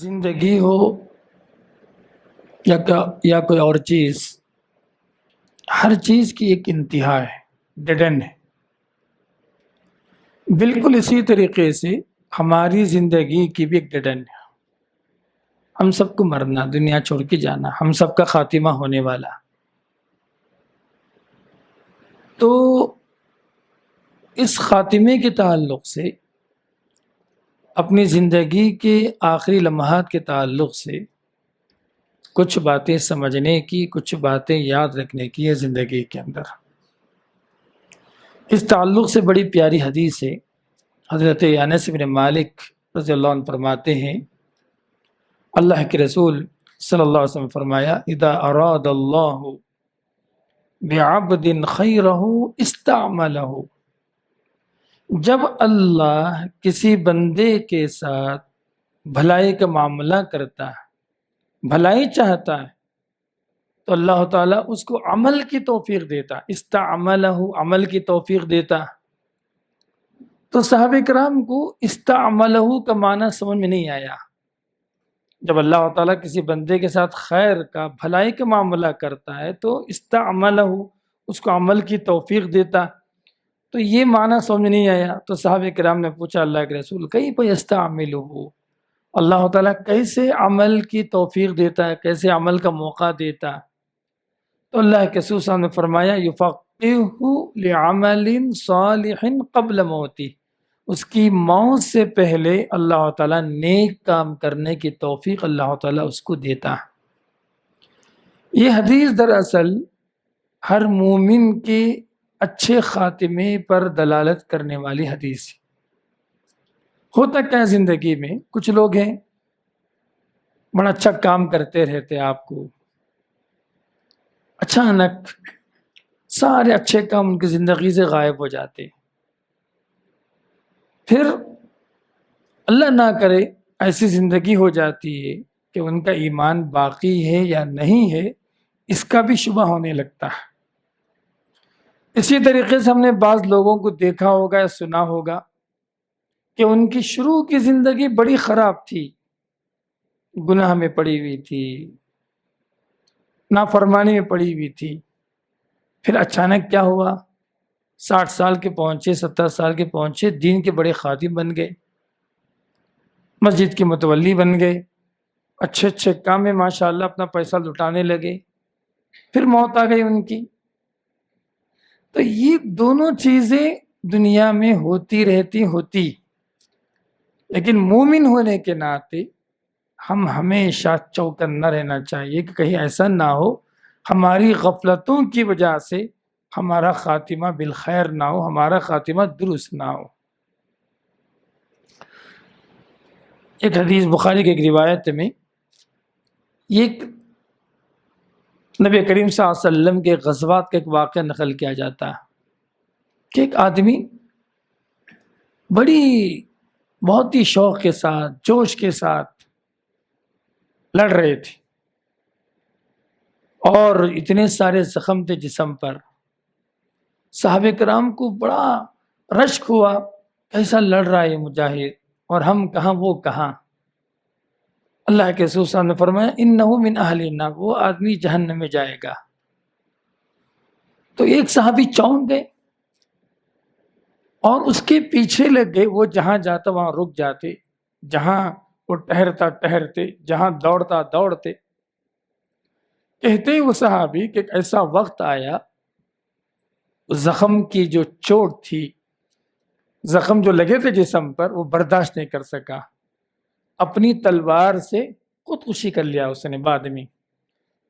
زندگی ہو یا کوئی اور چیز، ہر چیز کی ایک انتہا ہے، ڈیڈ اینڈ ہے۔ بالکل اسی طریقے سے ہماری زندگی کی بھی ایک ڈیڈ اینڈ ہے۔ ہم سب کو مرنا، دنیا چھوڑ کے جانا، ہم سب کا خاتمہ ہونے والا۔ تو اس خاتمے کے تعلق سے، اپنی زندگی کے آخری لمحات کے تعلق سے کچھ باتیں سمجھنے کی، کچھ باتیں یاد رکھنے کی ہے زندگی کے اندر۔ اس تعلق سے بڑی پیاری حدیث ہے۔ حضرت انس بن مالک رضی اللہ عنہ فرماتے ہیں، اللہ کے رسول صلی اللہ علیہ وسلم فرمایا، اذا اراد اللہ بعبد خیرہ استعملہ، جب اللہ کسی بندے کے ساتھ بھلائی کا معاملہ کرتا ہے، بھلائی چاہتا ہے، تو اللہ تعالیٰ اس کو عمل کی توفیق دیتا، استعملہ، عمل کی توفیق دیتا۔ تو صحابہ کرام کو استعملہ کا معنی سمجھ میں نہیں آیا۔ جب اللہ تعالیٰ کسی بندے کے ساتھ خیر کا، بھلائی کا معاملہ کرتا ہے تو استعملہ، اس کو عمل کی توفیق دیتا، تو یہ معنی سمجھ میں نہیں آیا۔ تو صحابہ کرام نے پوچھا اللہ کے رسول، کیف یستعملہ، اللہ تعالیٰ کیسے عمل کی توفیق دیتا ہے، کیسے عمل کا موقع دیتا؟ تو اللہ کے رسول صاحب نے فرمایا، یفقہہ لعمل صالح قبل موتہ، اس کی موت سے پہلے اللہ تعالیٰ نیک کام کرنے کی توفیق اللہ تعالیٰ اس کو دیتا۔ یہ حدیث دراصل ہر مومن کے اچھے خاتمے پر دلالت کرنے والی حدیث ہے۔ ہوتا کیا ہے زندگی میں، کچھ لوگ ہیں بڑا اچھا کام کرتے رہتے، آپ کو اچانک سارے اچھے کام ان کی زندگی سے غائب ہو جاتے، پھر اللہ نہ کرے ایسی زندگی ہو جاتی ہے کہ ان کا ایمان باقی ہے یا نہیں ہے، اس کا بھی شبہ ہونے لگتا ہے۔ اسی طریقے سے ہم نے بعض لوگوں کو دیکھا ہوگا یا سنا ہوگا کہ ان کی شروع کی زندگی بڑی خراب تھی، گناہ میں پڑی ہوئی تھی، نافرمانی میں پڑی ہوئی تھی، پھر اچانک کیا ہوا، 60 سال کے پہنچے، 70 سال کے پہنچے، دین کے بڑے خادم بن گئے، مسجد کے متولی بن گئے، اچھے اچھے کام میں ماشاءاللہ اپنا پیسہ لٹانے لگے، پھر موت آ گئی ان کی۔ تو یہ دونوں چیزیں دنیا میں ہوتی رہتی، لیکن مومن ہونے کے ناطے ہم ہمیشہ چوکنا رہنا چاہیے کہ کہیں ایسا نہ ہو ہماری غفلتوں کی وجہ سے ہمارا خاتمہ بالخیر نہ ہو، ہمارا خاتمہ درست نہ ہو۔ ایک حدیث بخاری کی ایک روایت میں ایک نبی کریم صلی اللہ علیہ وسلم کے غزوات کا ایک واقعہ نقل کیا جاتا ہے کہ ایک آدمی بہت ہی شوق کے ساتھ، جوش کے ساتھ لڑ رہے تھے، اور اتنے سارے زخم تھے جسم پر۔ صحابہ کرام کو بڑا رشک ہوا، کیسا لڑ رہا ہے یہ مجاہد، اور ہم کہاں وہ کہاں۔ اللہ کے رسول صاحب نے فرمایا، انہ من اہل النار، وہ آدمی جہنم میں جائے گا۔ تو ایک صحابی چونک گئے اور اس کے پیچھے لگ گئے، وہ جہاں جاتا وہاں رک جاتے، جہاں وہ ٹہرتے، جہاں دوڑتے۔ کہتے وہ صحابی کہ ایک ایسا وقت آیا، زخم کی جو چوٹ تھی، زخم جو لگے تھے جسم پر، وہ برداشت نہیں کر سکا، اپنی تلوار سے خودکشی کر لیا اس نے بعد میں۔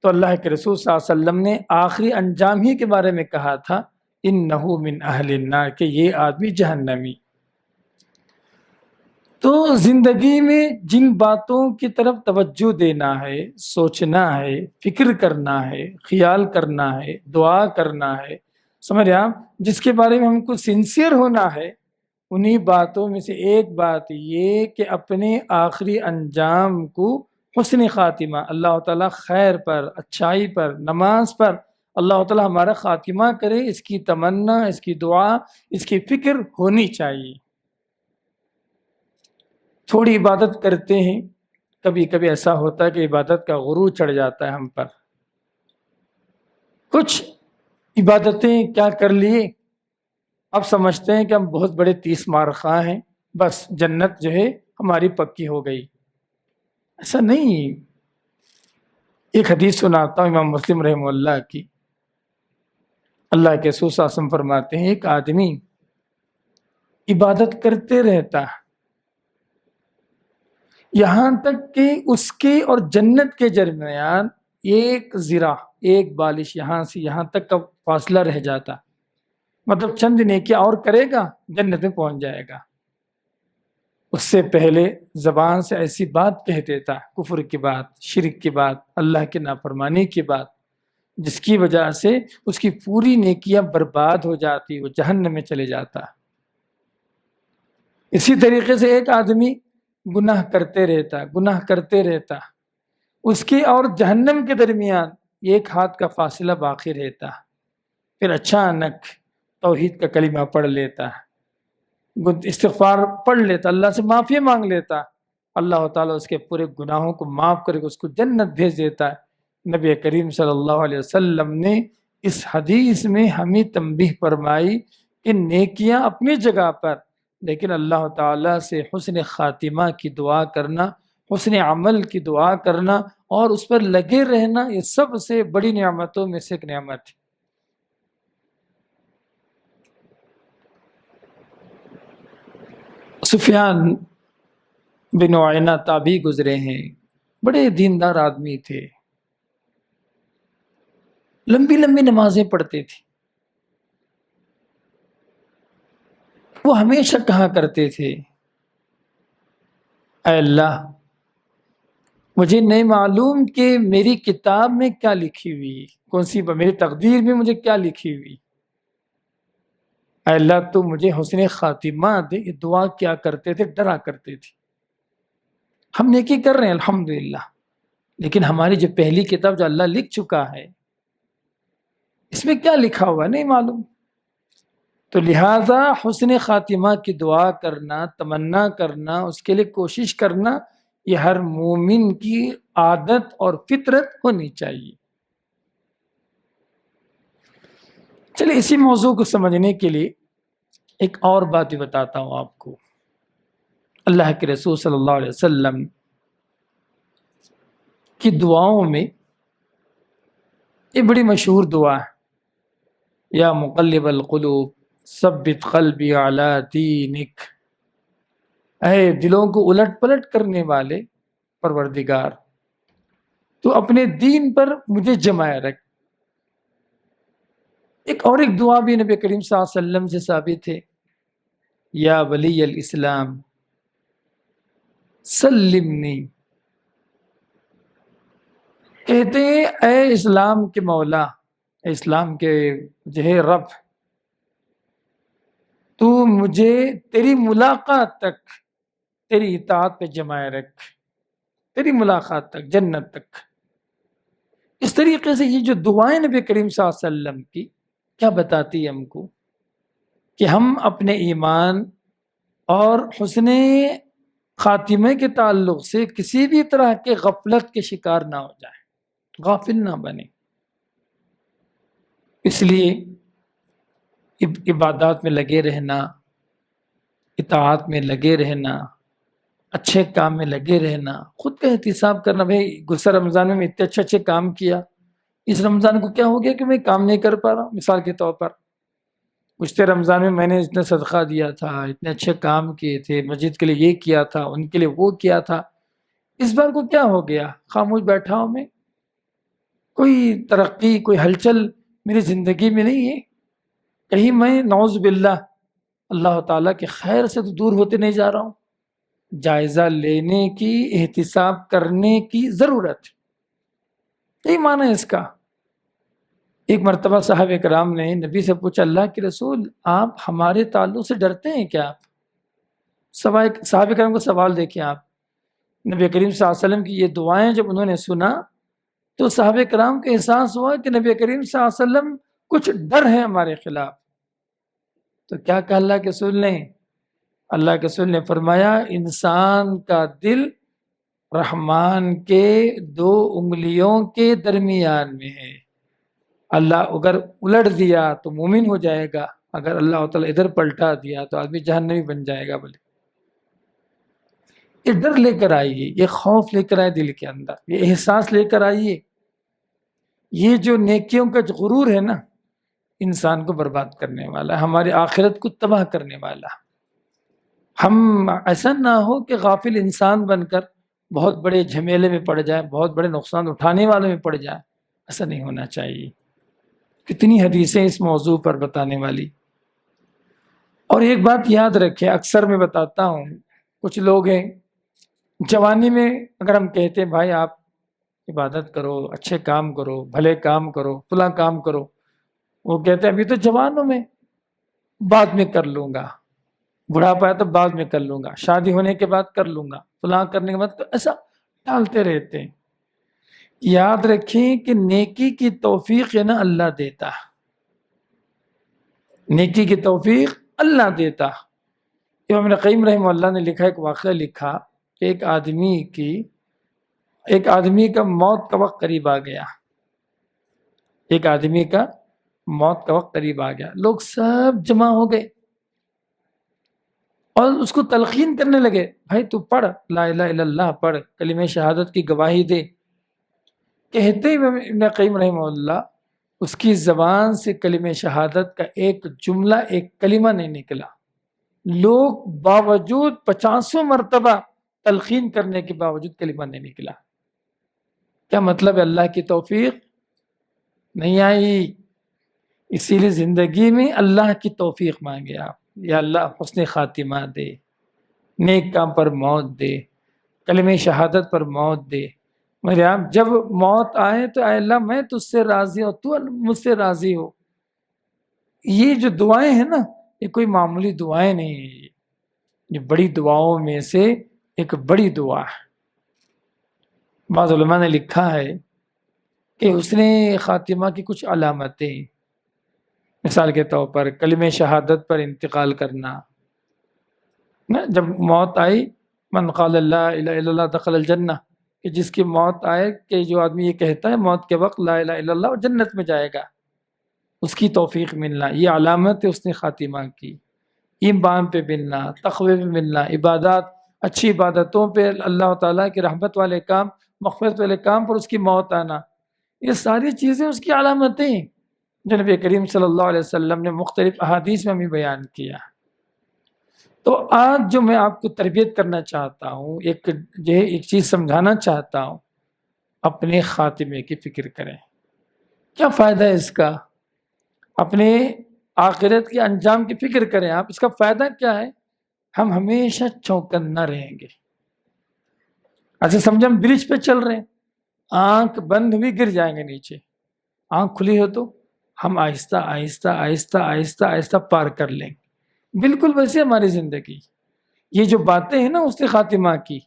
تو اللہ کے رسول صلی اللہ علیہ وسلم نے آخری انجام ہی کے بارے میں کہا تھا، انہ من اہل النار، کہ یہ آدمی جہنمی۔ تو زندگی میں جن باتوں کی طرف توجہ دینا ہے، سوچنا ہے، فکر کرنا ہے، خیال کرنا ہے، دعا کرنا ہے، سمجھ رہے آپ، جس کے بارے میں ہم کو سنسیئر ہونا ہے، انہی باتوں میں سے ایک بات یہ کہ اپنے آخری انجام کو حسن خاتمہ، اللہ تعالیٰ خیر پر، اچھائی پر، نماز پر اللہ تعالیٰ ہمارا خاتمہ کرے، اس کی تمنا، اس کی دعا، اس کی فکر ہونی چاہیے۔ تھوڑی عبادت کرتے ہیں، کبھی کبھی ایسا ہوتا ہے کہ عبادت کا غرور چڑھ جاتا ہے ہم پر. کچھ عبادتیں کیا کر لیے، اب سمجھتے ہیں کہ ہم بہت بڑے 30 مار خواہ ہیں، بس جنت جو ہے ہماری پکی ہو گئی. ایسا نہیں. ایک حدیث سناتا ہوں امام مسلم رحمہ اللہ کی. اللہ کے رسول صلی اللہ علیہ وسلم فرماتے ہیں ایک آدمی عبادت کرتے رہتا یہاں تک کہ اس کے اور جنت کے درمیان ایک ذرا، ایک بالش یہاں سے یہاں تک کا فاصلہ رہ جاتا، مطلب چند نیکیاں اور کرے گا جنت میں پہنچ جائے گا. اس سے پہلے زبان سے ایسی بات کہہ دیتا، کفر کی بات، شرک کی بات، اللہ کی نافرمانی کی بات، جس کی وجہ سے اس کی پوری نیکیاں برباد ہو جاتی، وہ جہنم میں چلے جاتا. اسی طریقے سے ایک آدمی گناہ کرتے رہتا، اس کے اور جہنم کے درمیان ایک ہاتھ کا فاصلہ باقی رہتا. پھر اچانک توحید کا کلمہ پڑھ لیتا، استغفار پڑھ لیتا، اللہ سے معافی مانگ لیتا، اللہ تعالیٰ اس کے پورے گناہوں کو معاف کر کے اس کو جنت بھیج دیتا ہے. نبی کریم صلی اللہ علیہ وسلم نے اس حدیث میں ہمیں تنبیہ فرمائی کہ نیکیاں اپنی جگہ پر، لیکن اللہ تعالیٰ سے حسن خاتمہ کی دعا کرنا، حسن عمل کی دعا کرنا اور اس پر لگے رہنا، یہ سب سے بڑی نعمتوں میں سے ایک نعمت ہے. سفیان بن عیینہ تابعی گزرے ہیں، بڑے دیندار آدمی تھے، لمبی لمبی نمازیں پڑھتے تھے. وہ ہمیشہ کہا کرتے تھے اے اللہ مجھے نہیں معلوم کہ میری کتاب میں کیا لکھی ہوئی، کون سی میری تقدیر میں مجھے کیا لکھی ہوئی، اے اللہ تو مجھے حسن خاتمہ دے. یہ دعا کیا کرتے تھے، ڈرا کرتے تھے. ہم نیکی کر رہے ہیں الحمدللہ، لیکن ہماری جو پہلی کتاب جو اللہ لکھ چکا ہے اس میں کیا لکھا ہوا نہیں معلوم. تو لہٰذا حسن خاتمہ کی دعا کرنا، تمنا کرنا، اس کے لیے کوشش کرنا، یہ ہر مومن کی عادت اور فطرت ہونی چاہیے. چلیے اسی موضوع کو سمجھنے کے لیے ایک اور بات بھی بتاتا ہوں آپ کو. اللہ کے رسول صلی اللہ علیہ وسلم کی دعاؤں میں یہ بڑی مشہور دعا ہے، یا مقلب القلوب ثبت قلبی علی دینک. اے دلوں کو الٹ پلٹ کرنے والے پروردگار، تو اپنے دین پر مجھے جمائے رکھ. ایک دعا بھی نبی کریم صلی اللہ علیہ وسلم سے ثابت ہے، یا ولی الاسلام سلمنی. کہتے ہیں اے اسلام کے مولا، اے اسلام کے جو ہے رب، تو مجھے تیری ملاقات تک، تیری اطاعت پہ جمائے رکھ، تیری ملاقات تک، جنت تک. اس طریقے سے یہ جو دعائیں نبی کریم صلی اللہ علیہ وسلم کی کیا بتاتی ہے ہم کو کہ ہم اپنے ایمان اور حسن خاتمے کے تعلق سے کسی بھی طرح کے غفلت کے شکار نہ ہو جائیں، غافل نہ بنے. اس لیے عبادات میں لگے رہنا، اطاعت میں لگے رہنا، اچھے کام میں لگے رہنا، خود کا احتساب کرنا. بھائی گزشتہ رمضان میں اتنے اچھے کام کیا، اس رمضان کو کیا ہو گیا کہ میں کام نہیں کر پا رہا. مثال کے طور پر گزشتہ رمضان میں نے اتنا صدقہ دیا تھا، اتنے اچھے کام کیے تھے، مسجد کے لیے یہ کیا تھا، ان کے لیے وہ کیا تھا، اس بار کو کیا ہو گیا، خاموش بیٹھا ہوں میں، کوئی ترقی، کوئی ہلچل میری زندگی میں نہیں ہے. کہیں میں نعوذ باللہ اللہ تعالیٰ کے خیر سے تو دور ہوتے نہیں جا رہا ہوں. جائزہ لینے کی، احتساب کرنے کی ضرورت، یہی معنی ہے اس کا. ایک مرتبہ صحابہ کرام نے نبی سے پوچھا اللہ کے رسول آپ ہمارے تعلق سے ڈرتے ہیں کیا؟ آپ صحابہ کرام کو سوال دیکھیں آپ. نبی کریم صلی اللہ علیہ وسلم کی یہ دعائیں جب انہوں نے سنا تو صحابہ کرام کو احساس ہوا کہ نبی کریم صلی اللہ علیہ وسلم کچھ ڈر ہے ہمارے خلاف. تو کیا کہا اللہ کے رسول نے؟ اللہ کے رسول نے فرمایا انسان کا دل رحمان کے 2 انگلیوں کے درمیان میں ہے۔ اللہ اگر الٹ دیا تو مومن ہو جائے گا، اگر اللہ تعالیٰ ادھر پلٹا دیا تو آدمی جہنمی بن جائے گا۔ بولے یہ ڈر لے کر آئیے، یہ خوف لے کر آئے دل کے اندر، یہ احساس لے کر آئیے۔ یہ جو نیکیوں کا جو غرور ہے نا، انسان کو برباد کرنے والا، ہماری آخرت کو تباہ کرنے والا۔ ہم ایسا نہ ہو کہ غافل انسان بن کر بہت بڑے جھمیلے میں پڑ جائے، بہت بڑے نقصان اٹھانے والوں میں پڑ جائے، ایسا نہیں ہونا چاہیے۔ کتنی حدیثیں اس موضوع پر بتانے والی۔ اور ایک بات یاد رکھے، اکثر میں بتاتا ہوں، کچھ لوگ ہیں جوانی میں اگر ہم کہتے ہیں بھائی آپ عبادت کرو، اچھے کام کرو، بھلے کام کرو، فلاں کام کرو، وہ کہتے ہیں ابھی تو جوانوں میں، بعد میں کر لوں گا، بڑھاپا ہے تو بعد میں کر لوں گا، شادی ہونے کے بعد کر لوں گا، فلاں کرنے کے بعد، ایسا ٹالتے رہتے ہیں۔ یاد رکھیں کہ نیکی کی توفیق ہے نا اللہ دیتا، نیکی کی توفیق اللہ دیتا۔ امام ابن قیم رحمہ اللہ نے لکھا، ایک واقعہ لکھا کہ ایک آدمی کا موت کا وقت قریب آ گیا، ایک آدمی کا موت کا وقت قریب آ گیا، لوگ سب جمع ہو گئے اور اس کو تلقین کرنے لگے، بھائی تو پڑھ لا الہ الا اللہ، پڑھ کلمہ شہادت کی گواہی دے۔ کہتے ہی ابن قیم رحمہ اللہ اس کی زبان سے کلمہ شہادت کا ایک جملہ، ایک کلمہ نہیں نکلا۔ لوگ باوجود 50 مرتبہ تلقین کرنے کے باوجود کلمہ نہیں نکلا۔ کیا مطلب ہے؟ اللہ کی توفیق نہیں آئی۔ اسی لیے زندگی میں اللہ کی توفیق مانگے آپ، یا اللہ حسن خاتمہ دے، نیک کام پر موت دے، کلمہ شہادت پر موت دے۔ میرے آپ جب موت آئے تو اے اللہ میں تجھ سے راضی ہوں، تو مجھ سے راضی ہو۔ یہ جو دعائیں ہیں نا، یہ کوئی معمولی دعائیں نہیں ہیں، یہ بڑی دعاؤں میں سے ایک بڑی دعا ہے۔ بعض علماء نے لکھا ہے کہ حسن خاتمہ کی کچھ علامتیں، مثال کے طور پر کلمہ شہادت پر انتقال کرنا، جب موت آئی من قال لا الہ الا اللہ دخل الجنہ، کہ جس کی موت آئے، کہ جو آدمی یہ کہتا ہے موت کے وقت لا الہ الا اللہ، وہ جنت میں جائے گا، اس کی توفیق ملنا، یہ علامت ہے حسن خاتمہ کی۔ ایمان پہ ملنا، تقوی پہ ملنا، عبادات، اچھی عبادتوں پہ، اللہ تعالیٰ کی رحمت والے کام، مغفرت والے کام پر اس کی موت آنا، یہ ساری چیزیں اس کی علامتیں ہیں جو نبی کریم صلی اللہ علیہ وسلم نے مختلف احادیث میں ہمیں بیان کیا۔ تو آج جو میں آپ کو تربیت کرنا چاہتا ہوں، ایک چیز سمجھانا چاہتا ہوں، اپنے خاتمے کی فکر کریں۔ کیا فائدہ ہے اس کا؟ اپنے آخرت کے انجام کی فکر کریں آپ، اس کا فائدہ کیا ہے؟ ہم ہمیشہ چوکنا رہیں گے۔ ایسے سمجھیں ہم برج پہ چل رہے ہیں، آنکھ بند ہوئی گر جائیں گے نیچے، آنکھ کھلی ہو تو ہم آہستہ آہستہ آہستہ آہستہ آہستہ پار کر لیں گے۔ بالکل ویسے ہماری زندگی، یہ جو باتیں ہیں نا اس کے خاتمہ کی،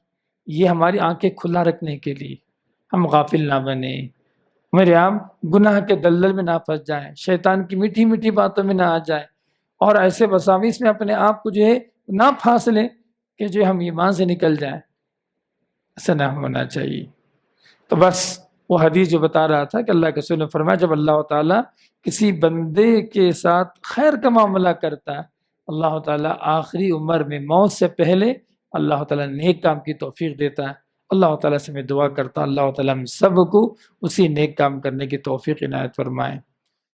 یہ ہماری آنکھیں کھلا رکھنے کے لیے، ہم غافل نہ بنیں، میرے عام گناہ کے دلدل میں نہ پھنس جائیں، شیطان کی میٹھی میٹھی باتوں میں نہ آ جائیں، اور ایسے وساوس میں اپنے آپ کو جو ہے نہ پھانس لیں کہ جو ہم ایمان سے نکل جائیں، ایسا نہ ہونا چاہیے۔ تو بس وہ حدیث جو بتا رہا تھا کہ اللہ کے رسول نے فرمایا جب اللہ تعالیٰ کسی بندے کے ساتھ خیر کا معاملہ کرتا ہے، اللہ تعالیٰ آخری عمر میں موت سے پہلے اللہ تعالیٰ نیک کام کی توفیق دیتا ہے۔ اللہ تعالیٰ سے میں دعا کرتا ہوں اللہ تعالیٰ ہم سب کو اسی نیک کام کرنے کی توفیق عنایت فرمائے۔